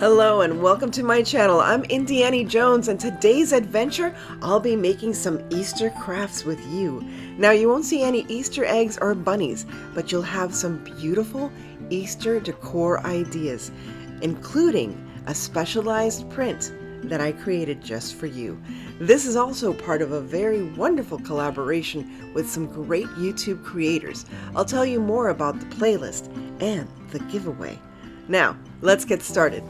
Hello and welcome to my channel. I'm Indiana Jones, and today's adventure I'll be making some Easter crafts with you. Now you won't see any Easter eggs or bunnies, but you'll have some beautiful Easter decor ideas, including a specialized print that I created just for you. This is also part of a very wonderful collaboration with some great YouTube creators. I'll tell you more about the playlist and the giveaway. Now, let's get started.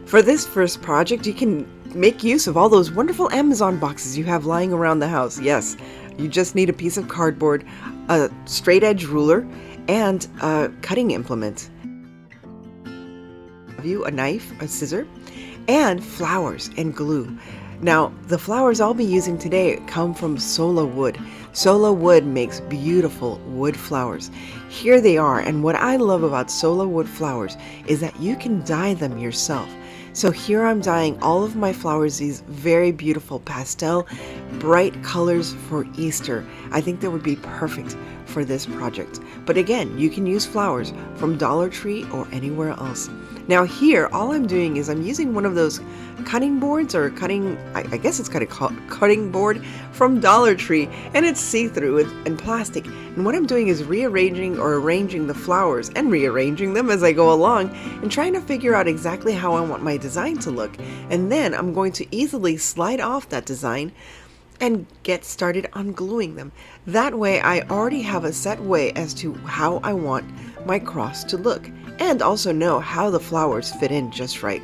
For this first project, you can make use of all those wonderful Amazon boxes you have lying around the house. Yes, you just need a piece of cardboard, a straight edge ruler, and a cutting implement. A knife, a scissor, and flowers and glue. Now, the flowers I'll be using today come from SOLA Wood. SOLA Wood makes beautiful wood flowers. Here they are, and what I love about SOLA Wood flowers is that you can dye them yourself. So here I'm dyeing all of my flowers these very beautiful pastel, bright colors for Easter. I think that would be perfect for this project. But again, you can use flowers from Dollar Tree or anywhere else. Now here, all I'm doing is I'm using one of those cutting boards or I guess it's kind of called cutting board from Dollar Tree, and it's see-through and plastic. And what I'm doing is rearranging or arranging the flowers and rearranging them as I go along and trying to figure out exactly how I want my design to look. And then I'm going to easily slide off that design and get started on gluing them. That way I already have a set way as to how I want my cross to look, and also know how the flowers fit in just right.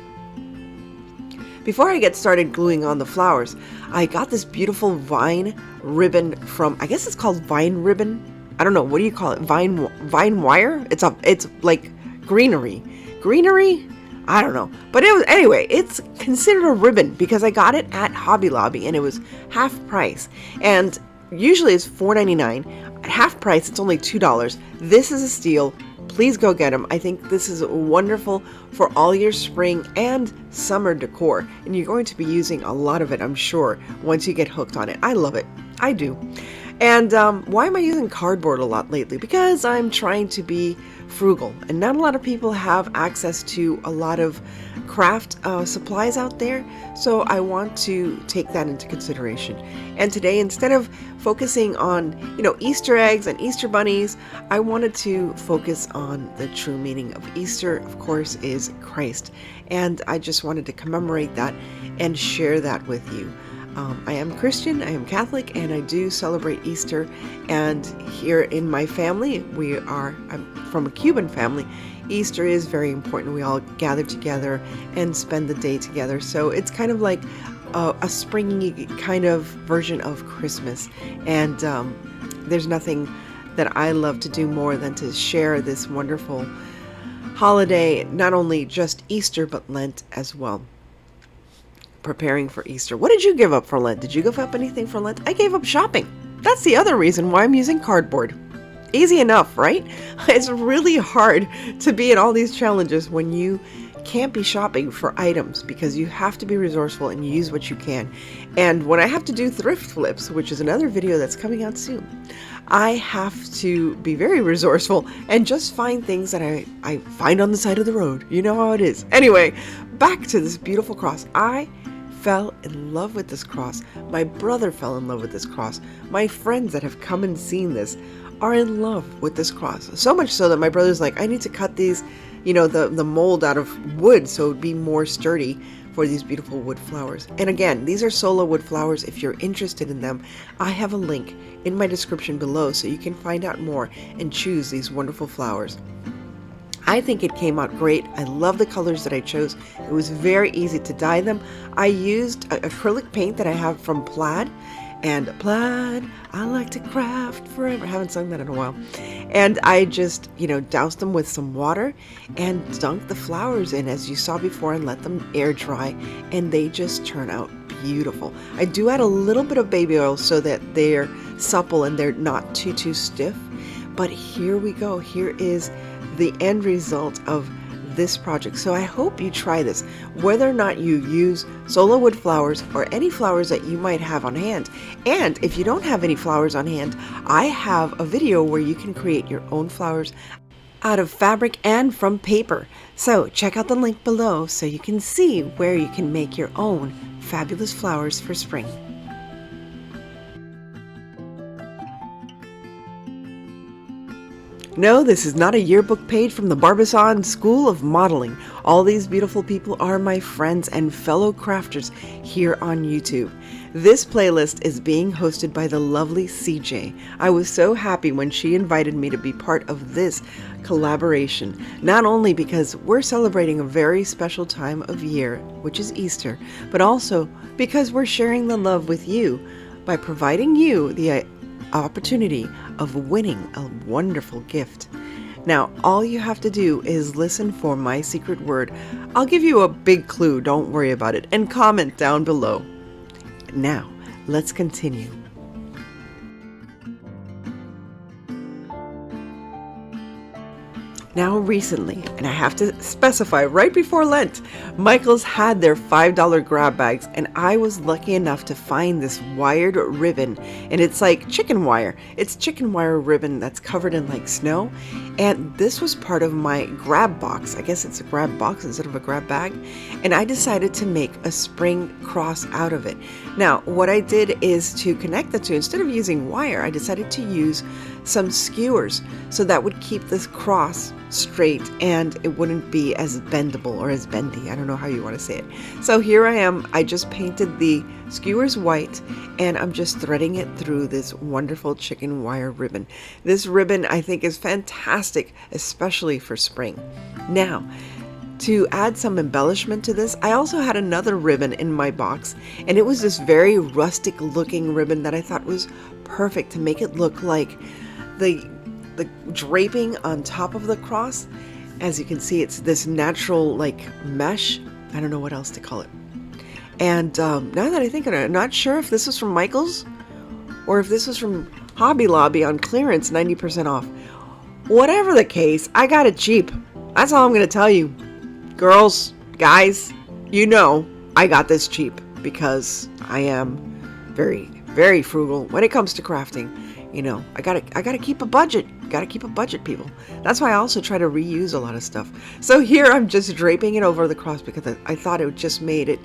Before I get started gluing on the flowers, I got this beautiful vine ribbon from, I guess it's called vine ribbon. I don't know, what do you call it? Vine wire? It's like greenery. Greenery? I don't know. But anyway, it's considered a ribbon because I got it at Hobby Lobby and it was half price. And usually it's $4.99. At half price, it's only $2. This is a steal. Please go get them. I think this is wonderful for all your spring and summer decor. And you're going to be using a lot of it, I'm sure, once you get hooked on it. I love it. I do. And why am I using cardboard a lot lately? Because I'm trying to be frugal, and not a lot of people have access to a lot of craft supplies out there, so I want to take that into consideration. And today, instead of focusing on Easter eggs and Easter bunnies, I wanted to focus on the true meaning of Easter. Of course, is Christ, and I just wanted to commemorate that and share that with you. I am Christian, I am Catholic, and I do celebrate Easter. And here in my family, I'm from a Cuban family. Easter is very important. We all gather together and spend the day together. So it's kind of like a springy kind of version of Christmas. And there's nothing that I love to do more than to share this wonderful holiday, not only just Easter, but Lent as well. Preparing for Easter. What did you give up for Lent? Did you give up anything for Lent? I gave up shopping. That's the other reason why I'm using cardboard. Easy enough, right? It's really hard to be in all these challenges when you can't be shopping for items, because you have to be resourceful and use what you can. And when I have to do thrift flips, which is another video that's coming out soon, I have to be very resourceful and just find things that I find on the side of the road. You know how it is. Anyway, back to this beautiful cross. I fell in love with this cross. My brother fell in love with this cross. My friends that have come and seen this are in love with this cross. So much so that my brother's like, I need to cut these, the mold out of wood so it would be more sturdy for these beautiful wood flowers. And again, these are SOLA Wood flowers. If you're interested in them, I have a link in my description below so you can find out more and choose these wonderful flowers. I think it came out great. I love the colors that I chose. It was very easy to dye them. I used acrylic paint that I have from Plaid. And Plaid, I like to craft forever. I haven't sung that in a while. And I just, doused them with some water and dunked the flowers in, as you saw before, and let them air dry. And they just turn out beautiful. I do add a little bit of baby oil so that they're supple and they're not too stiff. But here we go. Here is the end result of this project. So I hope you try this, whether or not you use SOLA Wood flowers or any flowers that you might have on hand. And if you don't have any flowers on hand, I have a video where you can create your own flowers. out of fabric and from paper. So check out the link below so you can see where you can make your own fabulous flowers for spring. No, this is not a yearbook page from the Barbizon School of Modeling. All these beautiful people are my friends and fellow crafters here on YouTube. This playlist is being hosted by the lovely CJ. I was so happy when she invited me to be part of this collaboration, not only because we're celebrating a very special time of year, which is Easter, but also because we're sharing the love with you by providing you the opportunity of winning a wonderful gift. Now, all you have to do is listen for my secret word. I'll give you a big clue, don't worry about it, and comment down below. Now, let's continue. Now recently, and I have to specify right before Lent, Michaels had their $5 grab bags, and I was lucky enough to find this wired ribbon, and it's like chicken wire. It's chicken wire ribbon that's covered in like snow, and this was part of my grab box. I guess it's a grab box instead of a grab bag, and I decided to make a spring cross out of it. Now, what I did is to connect the two, instead of using wire, I decided to use some skewers, so that would keep this cross straight and it wouldn't be as bendable or as bendy. I don't know how you want to say it. So here I am. I just painted the skewers white and I'm just threading it through this wonderful chicken wire ribbon. This ribbon I think is fantastic, especially for spring. Now, to add some embellishment to this, I also had another ribbon in my box, and it was this very rustic looking ribbon that I thought was perfect to make it look like the draping on top of the cross. As you can see, it's this natural like mesh. I don't know what else to call it. And now that I think of it, I'm not sure if this was from Michaels or if this was from Hobby Lobby on clearance, 90% off. Whatever the case, I got it cheap. That's all I'm going to tell you. Girls, guys, you know I got this cheap because I am very, very frugal when it comes to crafting. You know, I gotta keep a budget. Gotta keep a budget, people. That's why I also try to reuse a lot of stuff. So here I'm just draping it over the cross because I thought it just made it,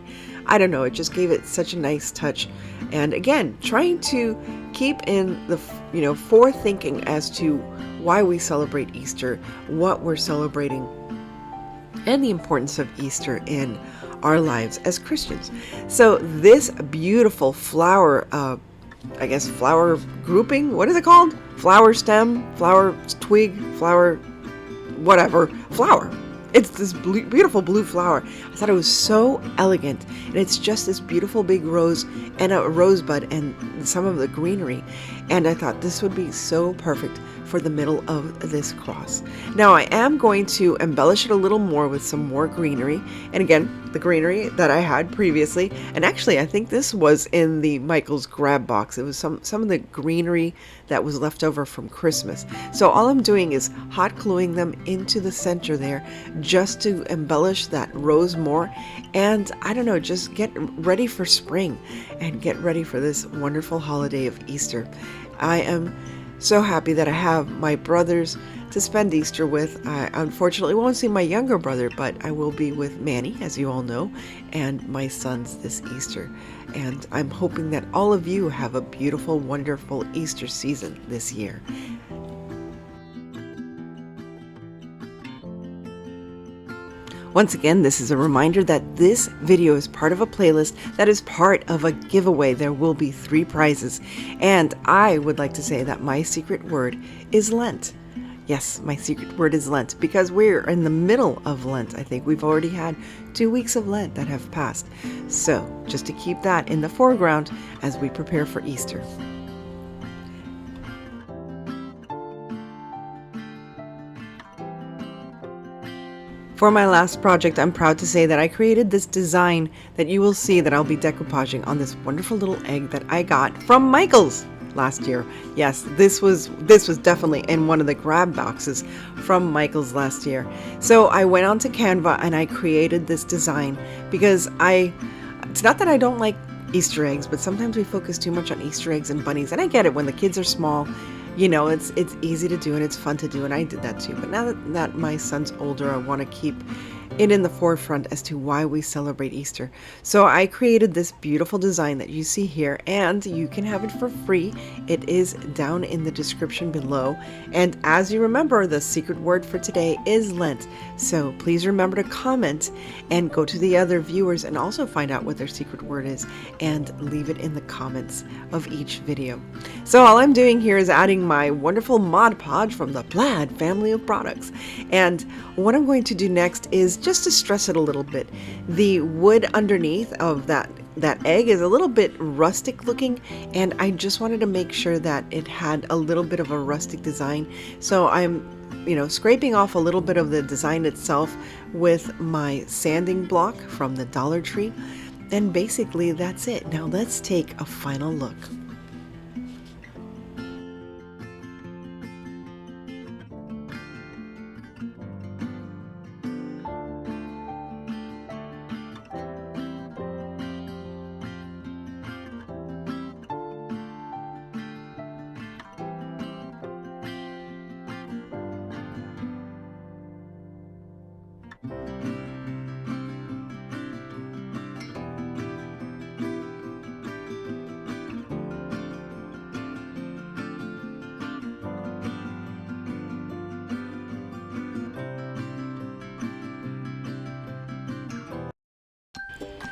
I don't know, it just gave it such a nice touch. And again, trying to keep in the, forethinking as to why we celebrate Easter, what we're celebrating, and the importance of Easter in our lives as Christians. So this beautiful flower, flower grouping, what is it called? Flower stem, flower twig, flower, whatever, flower. It's this beautiful blue flower. I thought it was so elegant, and it's just this beautiful big rose and a rosebud and some of the greenery, and I thought this would be so perfect for the middle of this cross. Now I am going to embellish it a little more with some more greenery, and again, the greenery that I had previously, and actually I think this was in the Michaels grab box. It was some of the greenery that was left over from Christmas. So all I'm doing is hot gluing them into the center there just to embellish that rose more, and I don't know, just get ready for spring and get ready for this wonderful holiday of Easter. I am so happy that I have my brothers to spend Easter with. I unfortunately won't see my younger brother, but I will be with Manny, as you all know, and my sons this Easter. And I'm hoping that all of you have a beautiful, wonderful Easter season this year. Once again, this is a reminder that this video is part of a playlist that is part of a giveaway. There will be 3 prizes. And I would like to say that my secret word is Lent. Yes, my secret word is Lent because we're in the middle of Lent. I think we've already had 2 weeks of Lent that have passed. So just to keep that in the foreground as we prepare for Easter. For my last project, I'm proud to say that I created this design that you will see that I'll be decoupaging on this wonderful little egg that I got from Michaels last year. Yes, this was definitely in one of the grab boxes from Michaels last year. So I went onto Canva and I created this design because it's not that I don't like Easter eggs, but sometimes we focus too much on Easter eggs and bunnies, and I get it when the kids are small. You know, it's easy to do and it's fun to do, and I did that too. But now that my son's older, I want to keep it in the forefront as to why we celebrate Easter. So I created this beautiful design that you see here, and you can have it for free. It is down in the description below. And as you remember, the secret word for today is Lent. So please remember to comment and go to the other viewers and also find out what their secret word is and leave it in the comments of each video. So all I'm doing here is adding my wonderful Mod Podge from the Plaid family of products. And what I'm going to do next is just to stress it a little bit. The wood underneath of that egg is a little bit rustic looking, and I just wanted to make sure that it had a little bit of a rustic design. So I'm scraping off a little bit of the design itself with my sanding block from the Dollar Tree, and basically that's it. Now let's take a final look.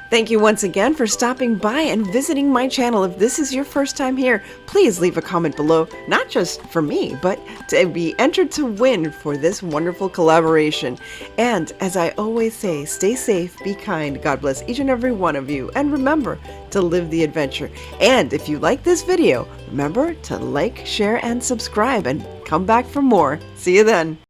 Thank you once again for stopping by and visiting my channel. If this is your first time here, please leave a comment below, not just for me, but to be entered to win for this wonderful collaboration. And as I always say, stay safe, be kind, God bless each and every one of you, and remember to live the adventure. And if you like this video, remember to like, share, and subscribe, and come back for more. See you then.